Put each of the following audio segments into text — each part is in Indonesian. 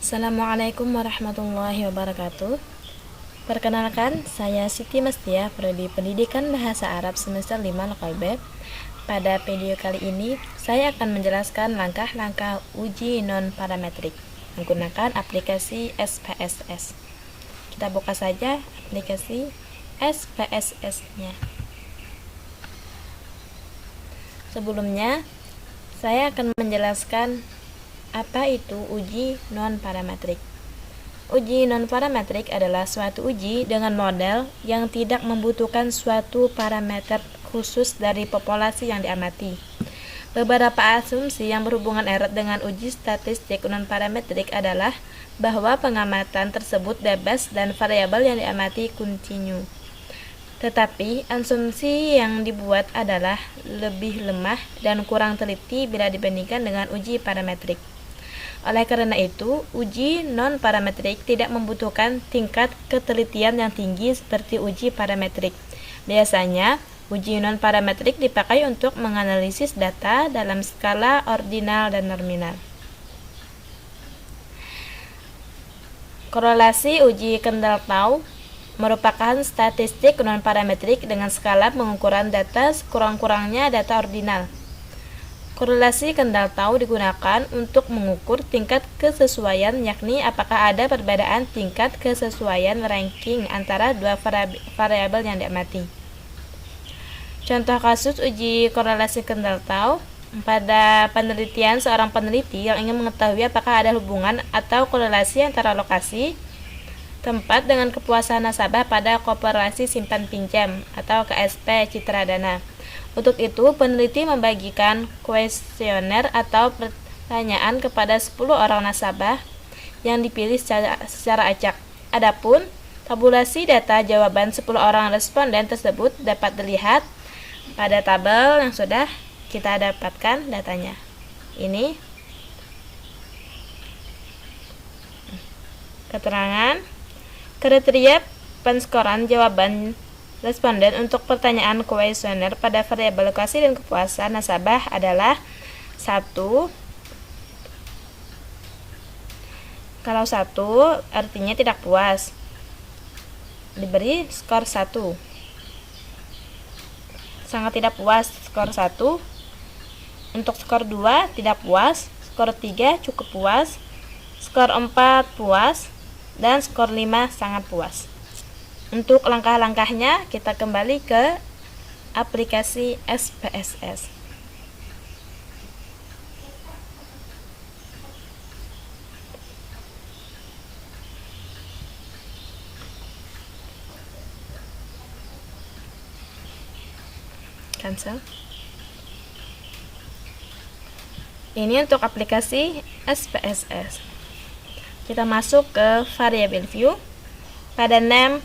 Assalamualaikum warahmatullahi wabarakatuh. Perkenalkan, saya Siti Mestia, Prodi Pendidikan Bahasa Arab semester 5 Lokal B. Pada video kali ini, saya akan menjelaskan langkah-langkah uji non-parametrik menggunakan aplikasi SPSS. Kita buka saja aplikasi SPSS-nya. Sebelumnya, saya akan menjelaskan apa itu uji non-parametrik. Uji non-parametrik adalah suatu uji dengan model yang tidak membutuhkan suatu parameter khusus dari populasi yang diamati. Beberapa asumsi yang berhubungan erat dengan uji statistik non-parametrik adalah bahwa pengamatan tersebut bebas dan variabel yang diamati kontinu. Tetapi asumsi yang dibuat adalah lebih lemah dan kurang teliti bila dibandingkan dengan uji parametrik. Oleh karena itu, uji non-parametrik tidak membutuhkan tingkat ketelitian yang tinggi seperti uji parametrik. Biasanya, uji non-parametrik dipakai untuk menganalisis data dalam skala ordinal dan nominal. Korelasi uji kendal tau merupakan statistik non-parametrik dengan skala pengukuran data sekurang-kurangnya data ordinal. Korelasi kendal tau digunakan untuk mengukur tingkat kesesuaian, yakni apakah ada perbedaan tingkat kesesuaian ranking antara dua variabel yang diamati. Contoh kasus uji korelasi kendal tau pada penelitian seorang peneliti yang ingin mengetahui apakah ada hubungan atau korelasi antara lokasi tempat dengan kepuasan nasabah pada koperasi simpan pinjam atau KSP Citradana. Untuk itu, peneliti membagikan kuesioner atau pertanyaan kepada 10 orang nasabah yang dipilih secara acak. Adapun tabulasi data jawaban 10 orang responden tersebut dapat dilihat pada tabel yang sudah kita dapatkan datanya. Ini keterangan kriteria penskoran jawaban responden untuk pertanyaan kuesioner pada variabel lokasi dan kepuasan nasabah adalah 1. Kalau 1 artinya tidak puas, diberi skor 1. Sangat tidak puas, skor 1. Untuk skor 2 tidak puas, skor 3 cukup puas, skor 4 puas, dan skor 5 sangat puas. Untuk langkah-langkahnya, kita kembali ke aplikasi SPSS. Cancel. Ini untuk aplikasi SPSS. Kita masuk ke variable view. Pada name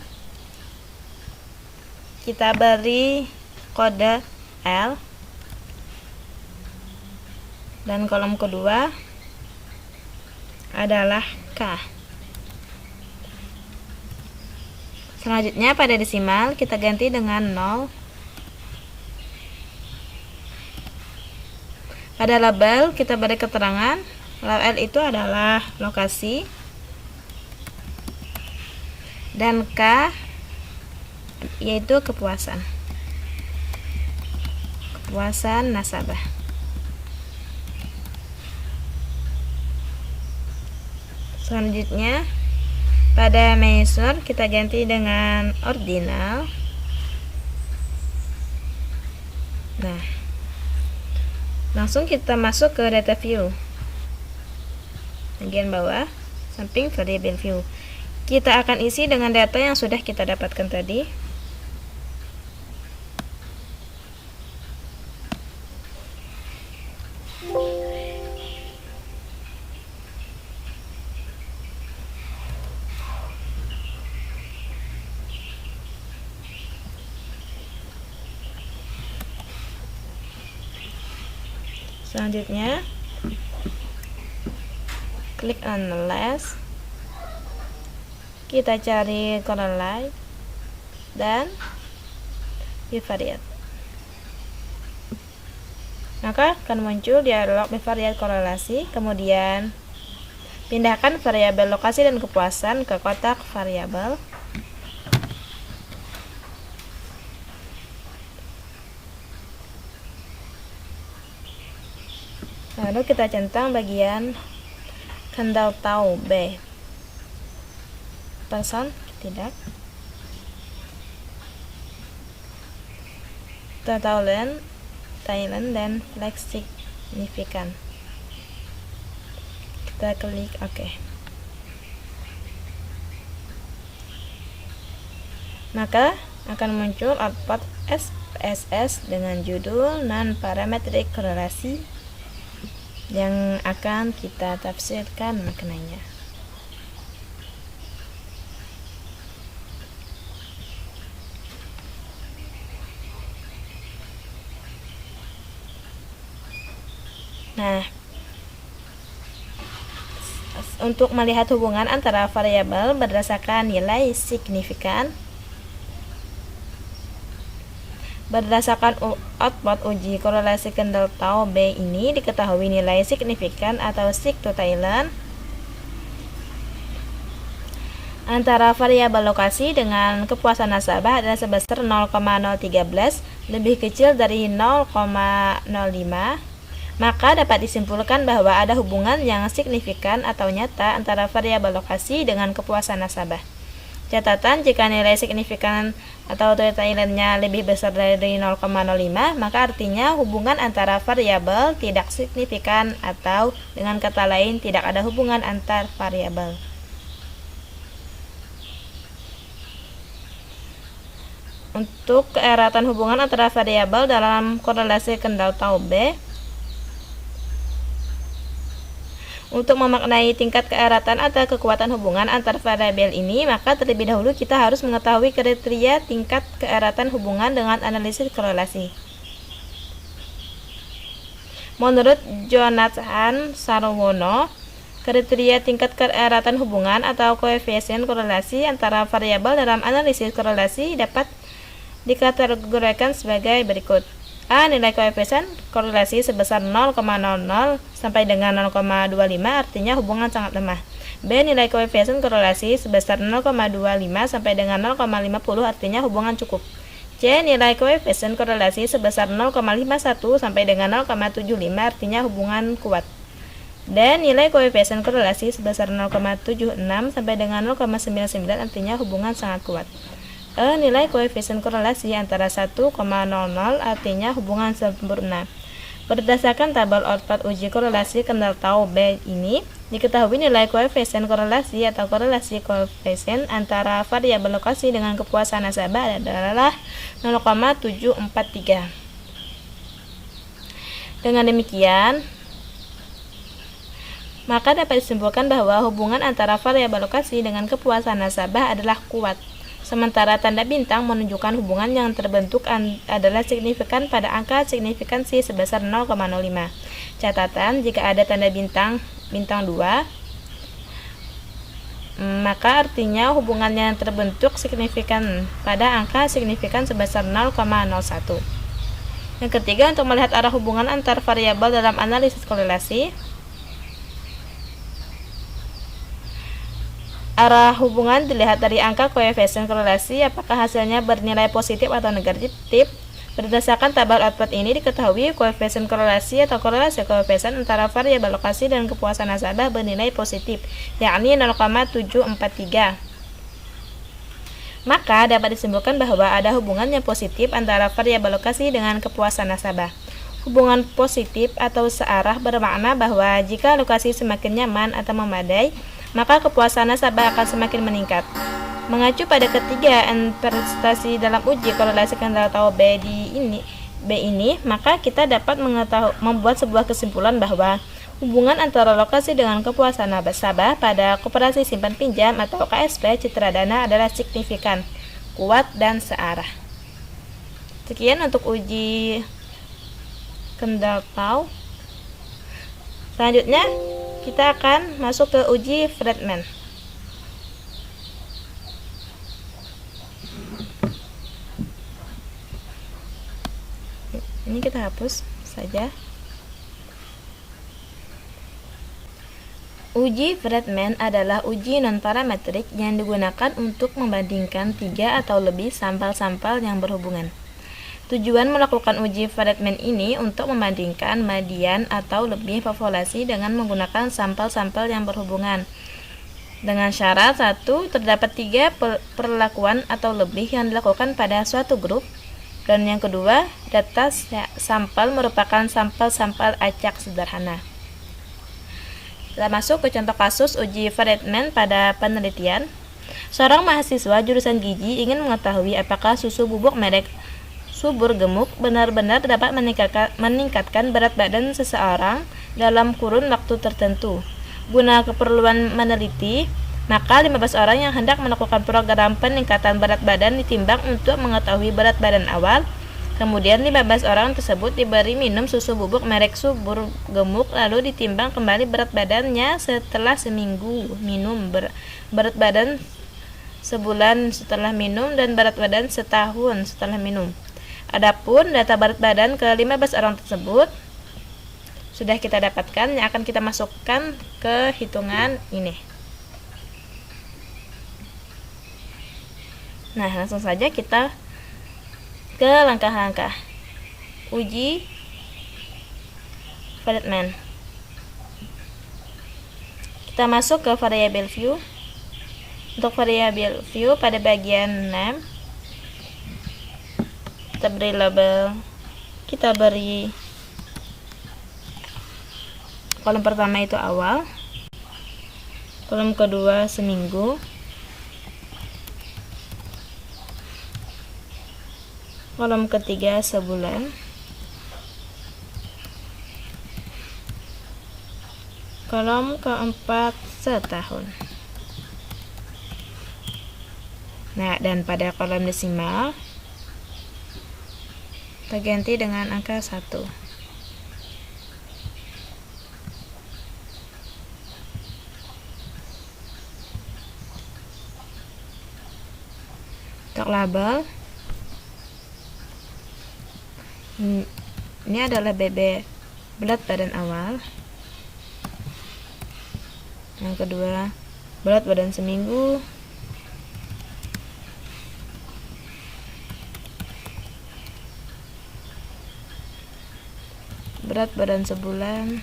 kita beri kode L dan kolom kedua adalah K. Selanjutnya pada desimal kita ganti dengan 0. Pada label kita beri keterangan label itu adalah lokasi dan K yaitu kepuasan nasabah. Selanjutnya pada measure kita ganti dengan ordinal. Nah, langsung kita masuk ke data view bagian bawah samping variable view. Kita akan isi dengan data yang sudah kita dapatkan tadi. Selanjutnya, klik analyze. Kita cari correlate dan bivariate. Maka akan muncul dialog bivariate korelasi, kemudian Pindahkan variabel lokasi dan kepuasan ke kotak variabel. Lalu kita centang bagian kendal tahu B. Person, tidak. Thailand dan flex signifikan. Kita klik OK. Maka akan muncul output SPSS dengan judul non-parametric korelasi yang akan kita tafsirkan maknanya. Nah, untuk melihat hubungan antara variabel berdasarkan nilai signifikan, berdasarkan output uji korelasi kendal tau B ini diketahui nilai signifikan atau sig to Thailand antara variabel lokasi dengan kepuasan nasabah adalah sebesar 0,013 lebih kecil dari 0,05, maka dapat disimpulkan bahwa ada hubungan yang signifikan atau nyata antara variabel lokasi dengan kepuasan nasabah. Catatan, jika nilai signifikan atau Thailand-nya lebih besar dari 0,05, maka artinya hubungan antara variabel tidak signifikan atau dengan kata lain tidak ada hubungan antar variabel. Untuk keeratan hubungan antara variabel dalam korelasi kendal tau B, untuk memaknai tingkat keeratan atau kekuatan hubungan antar variabel ini, maka terlebih dahulu kita harus mengetahui kriteria tingkat keeratan hubungan dengan analisis korelasi. Menurut Jonathan Sarwono, kriteria tingkat keeratan hubungan atau koefisien korelasi antara variabel dalam analisis korelasi dapat dikategorikan sebagai berikut. A. Nilai koefisien korelasi sebesar 0,00 sampai dengan 0,25 artinya hubungan sangat lemah. B. Nilai koefisien korelasi sebesar 0,25 sampai dengan 0,50 artinya hubungan cukup. C. Nilai koefisien korelasi sebesar 0,51 sampai dengan 0,75 artinya hubungan kuat. D. Nilai koefisien korelasi sebesar 0,76 sampai dengan 0,99 artinya hubungan sangat kuat. E. Nilai koefisien korelasi antara 1,00 artinya hubungan sempurna. Berdasarkan tabel output uji korelasi kendal tau B ini, diketahui nilai koefisien korelasi atau korelasi koefisien antara variabel lokasi dengan kepuasan nasabah adalah 0,743. Dengan demikian, maka dapat disimpulkan bahwa hubungan antara variabel lokasi dengan kepuasan nasabah adalah kuat. Sementara tanda bintang menunjukkan hubungan yang terbentuk adalah signifikan pada angka signifikansi sebesar 0,05. Catatan, jika ada tanda bintang 2, maka artinya hubungan yang terbentuk signifikan pada angka signifikan sebesar 0,01. Yang ketiga, untuk melihat arah hubungan antar variabel dalam analisis korelasi, arah hubungan dilihat dari angka koefisien korelasi, apakah hasilnya bernilai positif atau negatif. Berdasarkan tabel output ini diketahui koefisien korelasi atau korelasi koefisien antara variabel lokasi dan kepuasan nasabah bernilai positif, yakni 0,743. Maka dapat disimpulkan bahwa ada hubungan yang positif antara variabel lokasi dengan kepuasan nasabah. Hubungan positif atau searah bermakna bahwa jika lokasi semakin nyaman atau memadai, maka kepuasan nasabah akan semakin meningkat. Mengacu pada ketiga prestasi dalam uji korelasi kendal tau B ini, maka kita dapat membuat sebuah kesimpulan bahwa hubungan antara lokasi dengan kepuasan nasabah pada koperasi simpan pinjam atau KSP Citra Dana adalah signifikan, kuat, dan searah. Sekian untuk uji kendal tau. Selanjutnya kita akan masuk ke uji Friedman. Ini kita hapus saja. Uji Friedman adalah uji non-parametrik yang digunakan untuk membandingkan 3 atau lebih sampel-sampel yang berhubungan. Tujuan melakukan uji Friedman ini untuk membandingkan median atau lebih populasi dengan menggunakan sampel-sampel yang berhubungan. Dengan syarat satu, terdapat 3 perlakuan atau lebih yang dilakukan pada suatu grup. Dan yang kedua, data sampel merupakan sampel-sampel acak sederhana. Kita masuk ke contoh kasus uji Friedman pada penelitian. Seorang mahasiswa jurusan gizi ingin mengetahui apakah susu bubuk merek Subur Gemuk benar-benar dapat meningkatkan berat badan seseorang dalam kurun waktu tertentu. Guna keperluan meneliti, maka 15 orang yang hendak melakukan program peningkatan berat badan ditimbang untuk mengetahui berat badan awal. Kemudian 15 orang tersebut diberi minum susu bubuk merek Subur Gemuk, lalu ditimbang kembali berat badannya setelah seminggu minum, berat badan sebulan setelah minum, dan berat badan setahun setelah minum. Adapun data berat badan ke 15 orang tersebut sudah kita dapatkan, yang akan kita masukkan ke hitungan ini. Nah, langsung saja kita ke langkah-langkah uji Friedman. Kita masuk ke variable view. Untuk variable view pada bagian name, kita beri label, kita beri kolom pertama itu awal, kolom kedua seminggu, kolom ketiga sebulan, kolom keempat setahun. Nah, dan pada kolom desimal kita ganti dengan angka 1. Untuk label, ini adalah BB, berat badan awal. Yang kedua, berat badan seminggu. Berat badan sebulan.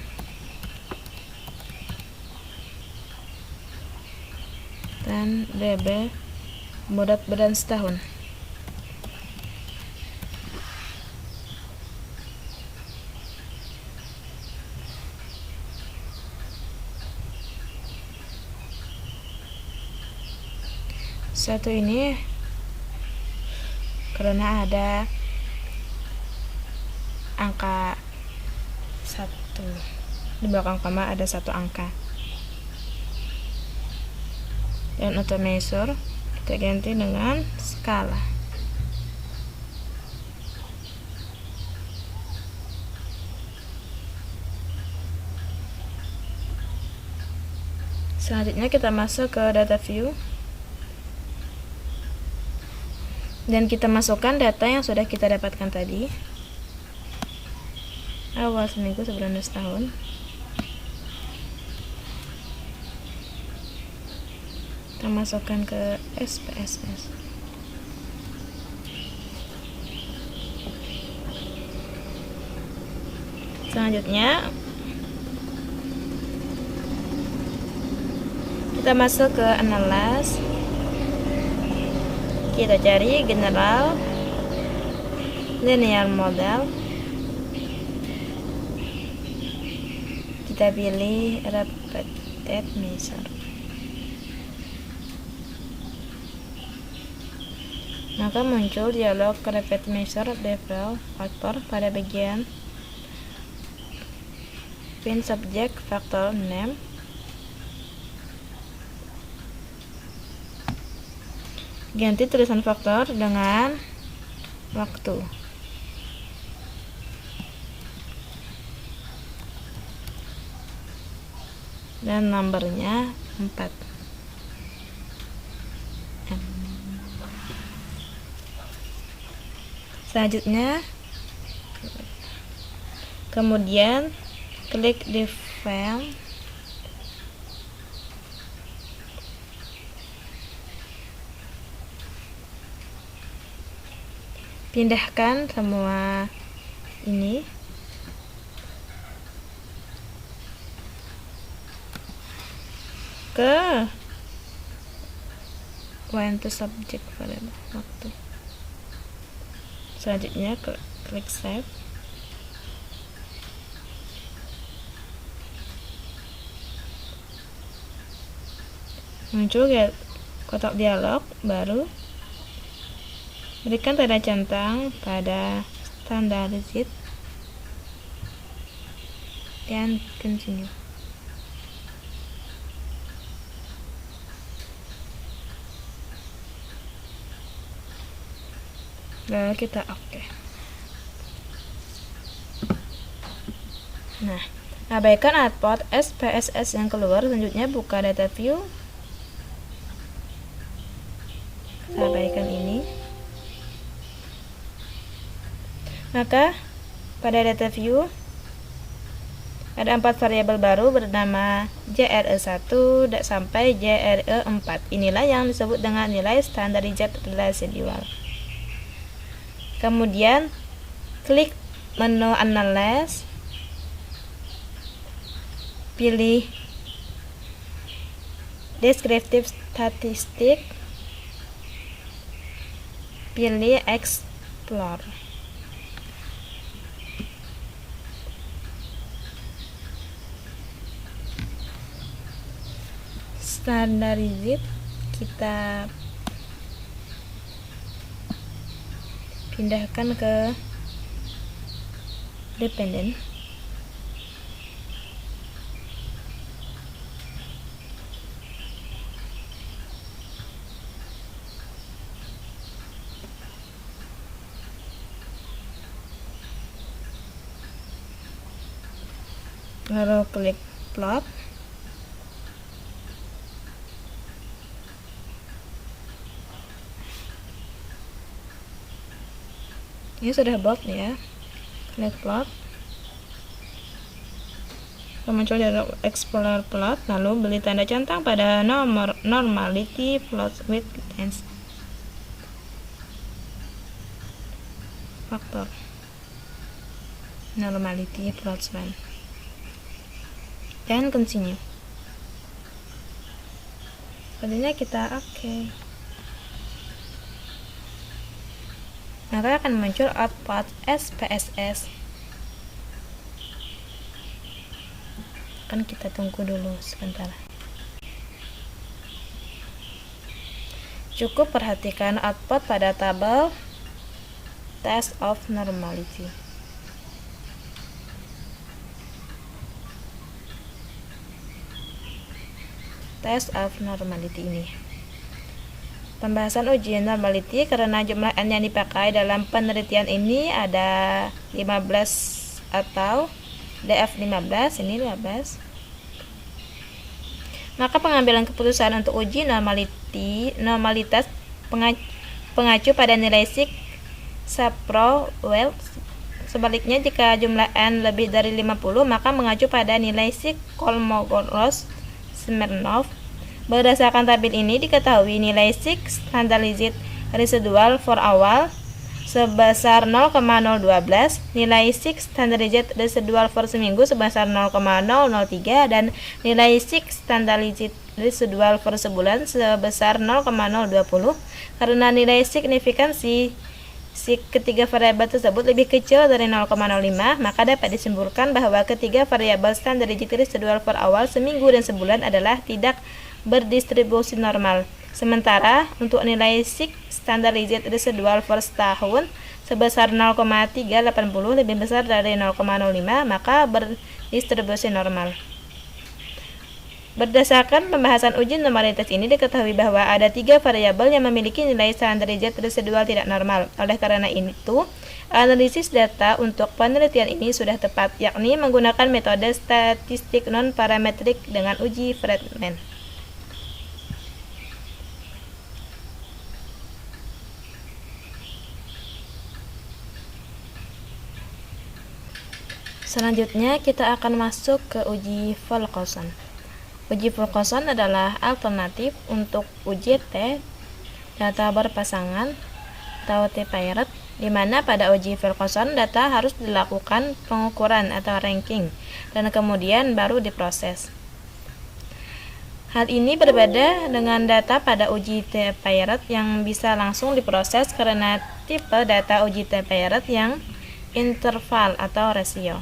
Dan BB, berat badan setahun. Satu ini karena ada angka 1 di belakang koma, ada 1 angka. Dan auto measure kita ganti dengan skala. Selanjutnya kita masuk ke data view dan kita masukkan data yang sudah kita dapatkan tadi, awal seminggu, sebulan, dan setahun. Kita masukkan ke SPSS. Selanjutnya kita masuk ke analyze. Kita cari general linear model. Kita pilih repeated measure. Maka muncul dialog repeat measure default factor pada bagian pin subject factor name. Ganti tulisan faktor dengan waktu. Dan nomornya 4. Selanjutnya kemudian klik di file Pindahkan semua ini ke when to subject variable waktu. Selanjutnya klik save. Muncul kotak dialog baru. Berikan tanda centang pada standardized dan continue. Lalu kita oke. Nah, abaikan output SPSS yang keluar. Selanjutnya buka data view. Kita abaikan ini. Maka pada data view ada 4 variabel baru bernama JRE1 sampai JRE4. Inilah yang disebut dengan nilai standardized residual. Kemudian klik menu Analyze, pilih Descriptive Statistic, pilih Explore. Standardized kita pindahkan ke dependent. Lalu klik plot. Ini sudah plot ya. Klik plot. Muncul dialog Explorer plot, lalu beri tanda centang pada normality plot with length factor. Normality plot span. Dan continue. Selanjutnya kita oke. Maka akan muncul output SPSS. Kan kita tunggu dulu sebentar. Cukup perhatikan output pada tabel test of normality. Test of normality ini. Pembahasan uji normality karena jumlah N yang dipakai dalam penelitian ini ada 15 atau DF15, ini 15. Maka pengambilan keputusan untuk uji normalitas pengacu pada nilai sig Sapro-Whorf. Sebaliknya, jika jumlah N lebih dari 50, maka mengacu pada nilai sig Kolmogorov-Smirnov. Berdasarkan tabel ini diketahui nilai sig standardized residual for awal sebesar 0,012, nilai sig standardized residual for seminggu sebesar 0,003, dan nilai sig standardized residual for sebulan sebesar 0,020. Karena nilai signifikansi ketiga variabel tersebut lebih kecil dari 0,05, maka dapat disimpulkan bahwa ketiga variabel standardized residual for awal, seminggu, dan sebulan adalah tidak berdistribusi normal. Sementara untuk nilai sig standardized residual for setahun sebesar 0,380 lebih besar dari 0,05, maka berdistribusi normal. Berdasarkan pembahasan uji normalitas ini diketahui bahwa ada 3 variabel yang memiliki nilai standardized residual tidak normal. Oleh karena itu, analisis data untuk penelitian ini sudah tepat, yakni menggunakan metode statistik non-parametrik dengan uji Friedman. Selanjutnya kita akan masuk ke uji Fulkerson. Uji Fulkerson adalah alternatif untuk uji T data berpasangan atau T-paired di mana pada uji Wilcoxon data harus dilakukan pengukuran atau ranking dan kemudian baru diproses. Hal ini berbeda dengan data pada uji T-Paired yang bisa langsung diproses karena tipe data uji T-Paired yang interval atau rasio.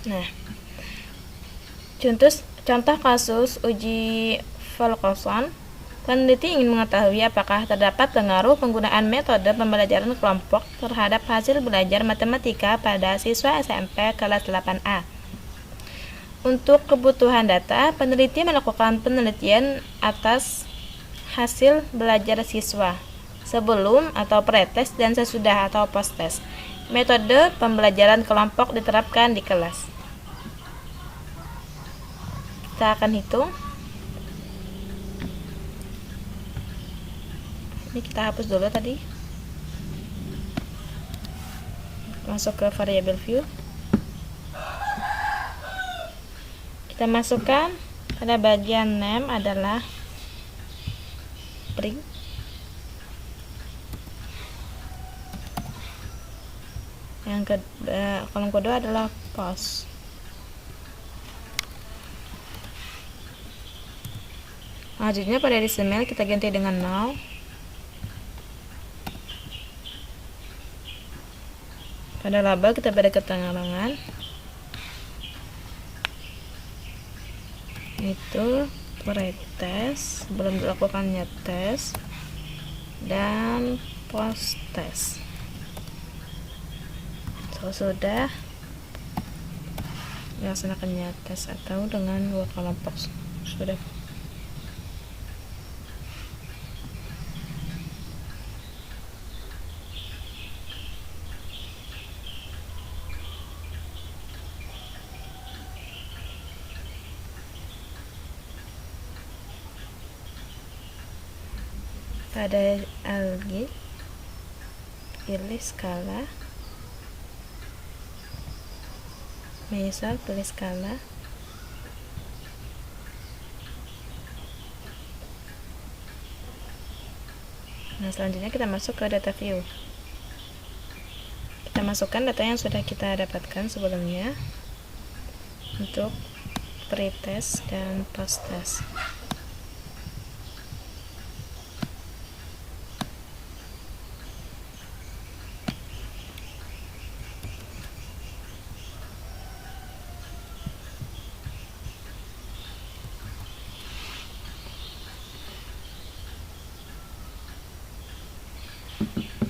Nah, contoh kasus uji Wilcoxon, peneliti ingin mengetahui apakah terdapat pengaruh penggunaan metode pembelajaran kelompok terhadap hasil belajar matematika pada siswa SMP kelas 8A. Untuk kebutuhan data, peneliti melakukan penelitian atas hasil belajar siswa sebelum atau pretest dan sesudah atau posttest. Metode pembelajaran kelompok diterapkan di kelas. Kita akan hitung. Ini kita hapus dulu tadi. Masuk ke variable view. Kita masukkan pada bagian name adalah print. Yang kolom kedua adalah post. Selanjutnya pada decimal kita ganti dengan 0. Pada label kita beri keterangan itu pretest sebelum dilakukannya tes dan post test. Sudah dilaksanakannya tes atau dengan dua kelompok sudah. Pada algi pilih skala, measure pilih skala, nah selanjutnya kita masuk ke data view. Kita masukkan data yang sudah kita dapatkan sebelumnya untuk pre-test dan post-test.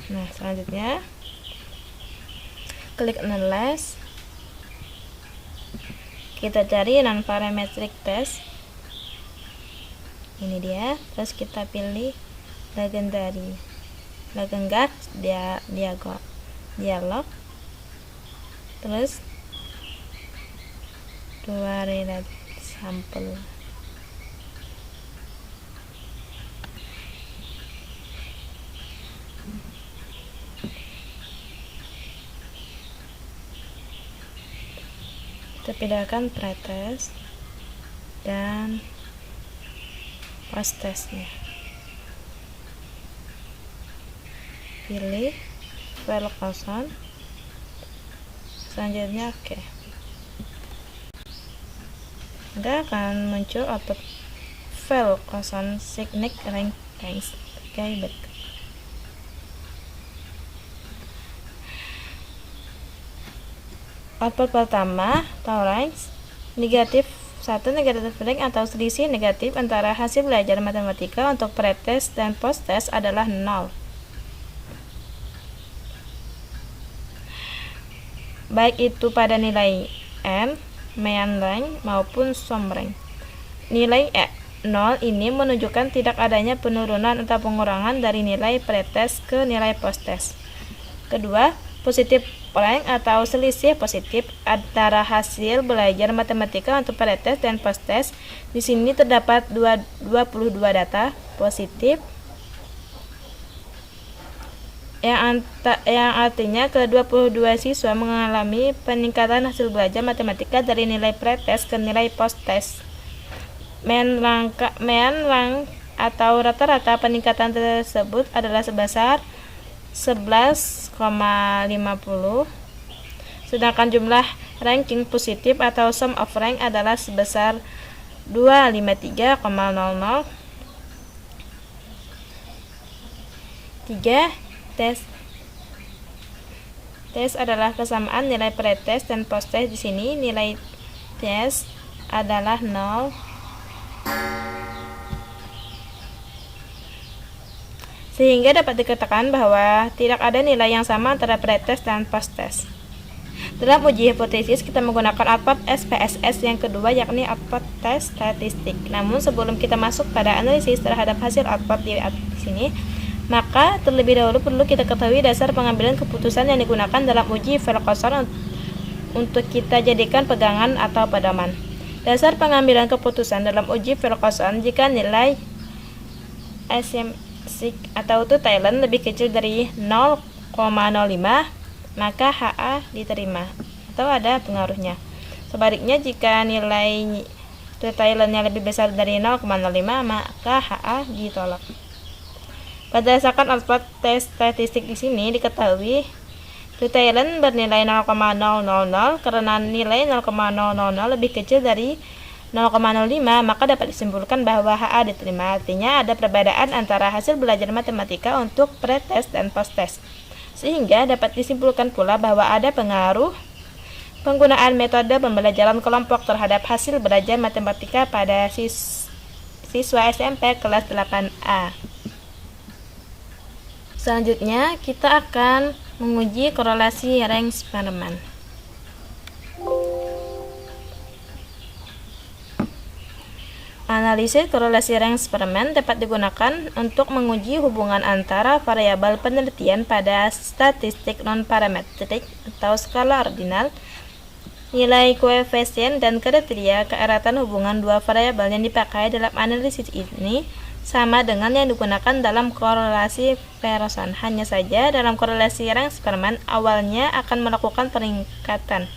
Nah, selanjutnya klik analyze. Kita cari non-parametric test. Ini dia. Terus kita pilih legendary, legend dialog. Terus dua relate sampel. Kita pindahkan pretest dan post-testnya. Pilih Wilcoxon. Selanjutnya oke. Maka akan muncul output Wilcoxon Signic Rank Thanks. Oke, baik. Output pertama atau range negatif 1 negatif rank atau selisih negatif antara hasil belajar matematika untuk pretest dan posttest adalah 0. Baik itu pada nilai n, mean rank maupun sum rank. Nilai 0 ini menunjukkan tidak adanya penurunan atau pengurangan dari nilai pretest ke nilai posttest. Kedua, positif rank atau selisih positif antara hasil belajar matematika untuk pretest dan posttest. Di sini terdapat 22 data positif yang artinya ke-22 siswa mengalami peningkatan hasil belajar matematika dari nilai pretest ke nilai posttest. Mean atau rata-rata peningkatan tersebut adalah sebesar 11,50, sedangkan jumlah ranking positif atau sum of rank adalah sebesar 253,00. 3. Tes adalah kesamaan nilai pretest dan posttest. Di sini nilai tes adalah 0, sehingga dapat dikatakan bahwa tidak ada nilai yang sama antara pretest dan posttest. Dalam uji hipotesis, kita menggunakan output SPSS yang kedua, yakni output tes statistik. Namun sebelum kita masuk pada analisis terhadap hasil output di sini, maka terlebih dahulu perlu kita ketahui dasar pengambilan keputusan yang digunakan dalam uji Ferguson untuk kita jadikan pegangan atau pedoman. Dasar pengambilan keputusan dalam uji Ferguson, jika nilai asymptotic atau Thailand lebih kecil dari 0,05, maka HA diterima atau ada pengaruhnya. Sebaliknya, jika nilai Thailandnya lebih besar dari 0,05, maka HA ditolak. Berdasarkan output tes statistik di sini diketahui Thailand bernilai 0,000 karena nilai 0,000 lebih kecil dari 0,05, maka dapat disimpulkan bahwa HA diterima. Artinya ada perbedaan antara hasil belajar matematika untuk pretest dan posttest, sehingga dapat disimpulkan pula bahwa ada pengaruh penggunaan metode pembelajaran kelompok terhadap hasil belajar matematika pada siswa SMP kelas 8A. Selanjutnya, kita akan menguji korelasi rank Spearman. Analisis korelasi rank Spearman dapat digunakan untuk menguji hubungan antara variabel penelitian pada statistik non-parametrik atau skala ordinal, nilai koefisien, dan kriteria keeratan hubungan dua variabel yang dipakai dalam analisis ini sama dengan yang digunakan dalam korelasi Pearson. Hanya saja dalam korelasi rank Spearman awalnya akan melakukan peningkatan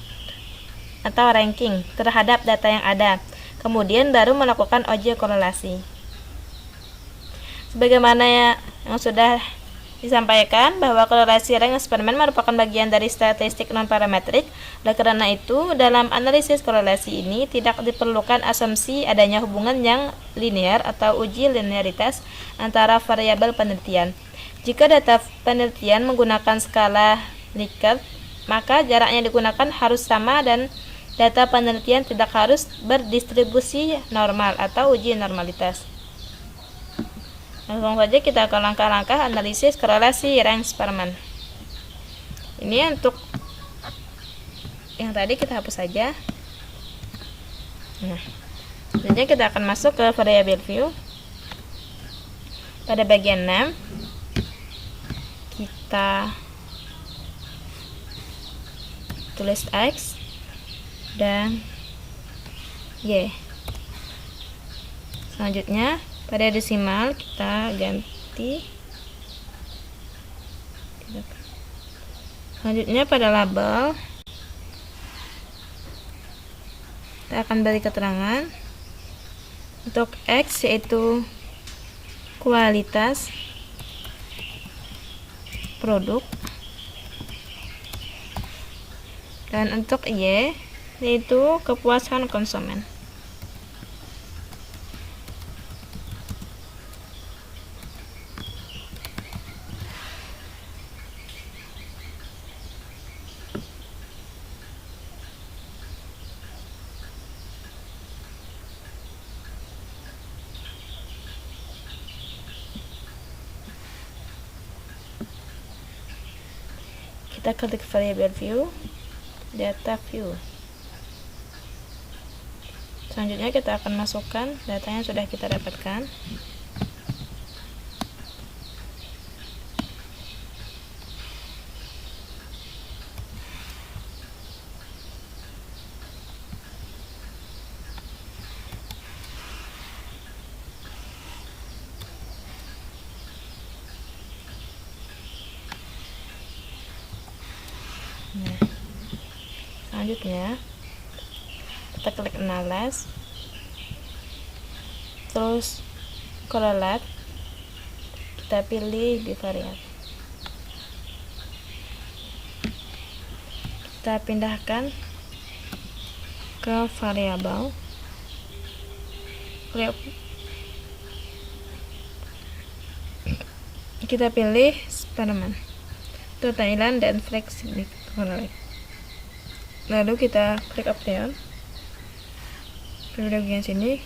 atau ranking terhadap data yang ada, kemudian baru melakukan uji korelasi. Sebagaimana yang sudah disampaikan bahwa korelasi rank Spearman merupakan bagian dari statistik non-parametrik. Oleh karena itu, dalam analisis korelasi ini tidak diperlukan asumsi adanya hubungan yang linear atau uji linearitas antara variabel penelitian. Jika data penelitian menggunakan skala Likert, maka jarak yang digunakan harus sama dan data penelitian tidak harus berdistribusi normal atau uji normalitas. Langsung saja kita ke langkah-langkah analisis korelasi rank Spearman. Ini untuk yang tadi kita hapus saja. Nah, selanjutnya kita akan masuk ke variable view. Pada bagian 6 kita tulis X dan Y. Selanjutnya pada desimal kita ganti. Selanjutnya pada label kita akan beri keterangan untuk X yaitu kualitas produk, dan untuk Y yaitu kepuasan konsumen. Kita klik variable view, data view. Selanjutnya kita akan masukkan data yang sudah kita dapatkan. Nah, selanjutnya kita klik analyze, terus correlate, kita pilih bivariate, kita pindahkan ke variabel, kita pilih Sparman, Thailand dan flex correlate. Lalu kita klik apply on. Pada bagian sini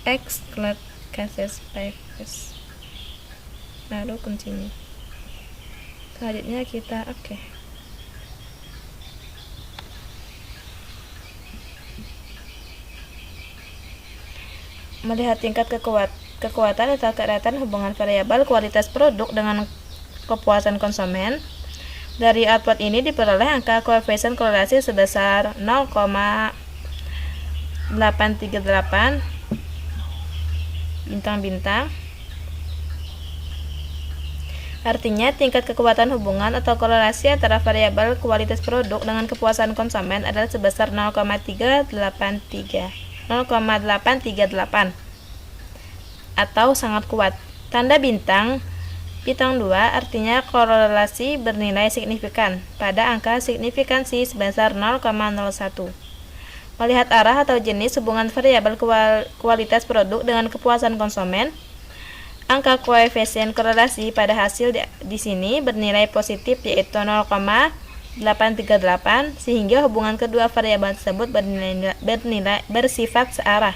exclude cases bias. Lalu continue. Selanjutnya kita oke. Melihat tingkat kekuatan atau keeratan hubungan variabel kualitas produk dengan kepuasan konsumen. Dari output ini diperoleh angka koefisien korelasi sebesar 0,838 bintang-bintang. Artinya tingkat kekuatan hubungan atau korelasi antara variabel kualitas produk dengan kepuasan konsumen adalah sebesar 0,838 atau sangat kuat. Tanda bintang 2 artinya korelasi bernilai signifikan pada angka signifikansi sebesar 0,01. Melihat arah atau jenis hubungan variabel kualitas produk dengan kepuasan konsumen, angka koefisien korelasi pada hasil di sini bernilai positif, yaitu 0,838, sehingga hubungan kedua variabel tersebut bersifat searah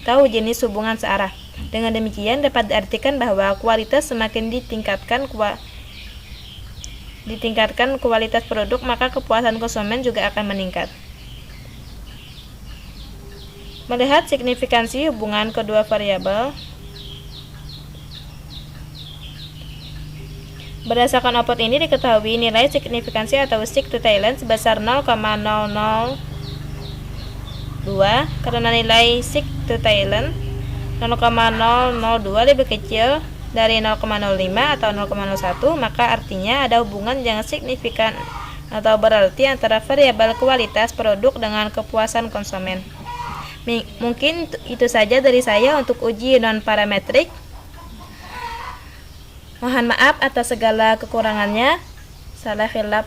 atau jenis hubungan searah. Dengan demikian dapat diartikan bahwa kualitas semakin ditingkatkan kualitas produk, maka kepuasan konsumen juga akan meningkat. Melihat signifikansi hubungan kedua variabel, berdasarkan output ini diketahui nilai signifikansi atau stick to Thailand sebesar 0,002 karena nilai stick to Thailand 0,002 lebih kecil dari 0,05 atau 0,01, maka artinya ada hubungan yang signifikan atau berarti antara variabel kualitas produk dengan kepuasan konsumen. Mungkin itu saja dari saya untuk uji non-parametrik. Mohon maaf atas segala kekurangannya. Salah khilaf.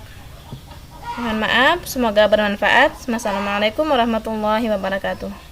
Mohon maaf, semoga bermanfaat. Wassalamualaikum warahmatullahi wabarakatuh.